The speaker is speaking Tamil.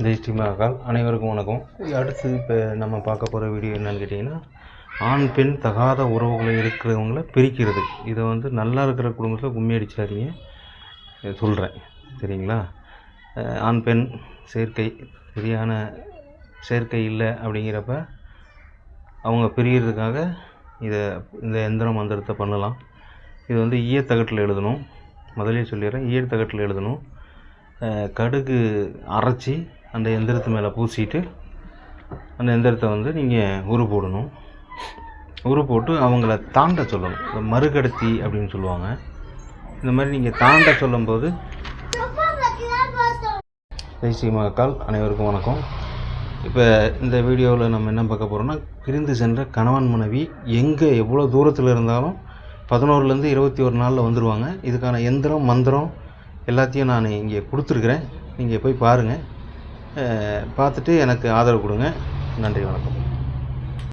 ஜெய் ஸ்ரீ மகாகால். அனைவருக்கும் வணக்கம். அடுத்து இப்போ நம்ம பார்க்க போகிற வீடியோ என்னன்னு கேட்டிங்கன்னா, ஆண் பெண் தகாத உறவுகளை இருக்கிறவங்கள பிரிக்கிறது. இதை வந்து நல்லா இருக்கிற குடும்பத்தில் கும்மி அடிச்சிடாதீங்க, சொல்கிறேன் சரிங்களா. ஆண் பெண் சேர்க்கை சரியான சேர்க்கை இல்லை அப்படிங்கிறப்ப அவங்க பிரிகிறதுக்காக இந்த எந்திர மந்திரத்தை பண்ணலாம். இது வந்து ஈயத்தகட்டில் எழுதணும். முதலே சொல்லிடுறேன், ஈயத்தகட்டில் எழுதணும். கடுகு அரைச்சி அந்த எந்திரத்து மேலே பூசிட்டு அந்த எந்திரத்தை வந்து நீங்கள் உரு போடணும். உரு போட்டு அவங்கள தாண்ட சொல்லணும். இந்த மறுகடத்தி அப்படின்னு சொல்லுவாங்க. இந்த மாதிரி நீங்கள் தாண்ட சொல்லும்போது ஜெய் ஸ்ரீ மகாகால். அனைவருக்கும் வணக்கம். இப்போ இந்த வீடியோவில் நம்ம என்ன பார்க்க போகிறோம்னா, பிரிந்து சென்ற கணவன் மனைவி எங்கே எவ்வளோ தூரத்தில் இருந்தாலும் 11லேருந்து 21 நாளில் வந்துடுவாங்க. இதுக்கான எந்திரம் மந்திரம் எல்லாத்தையும் நான் இங்கே கொடுத்துருக்குறேன். நீங்கள் போய் பாருங்கள். பார்த்துட்டு எனக்கு ஆதரவு கொடுங்க. நன்றி, வணக்கம்.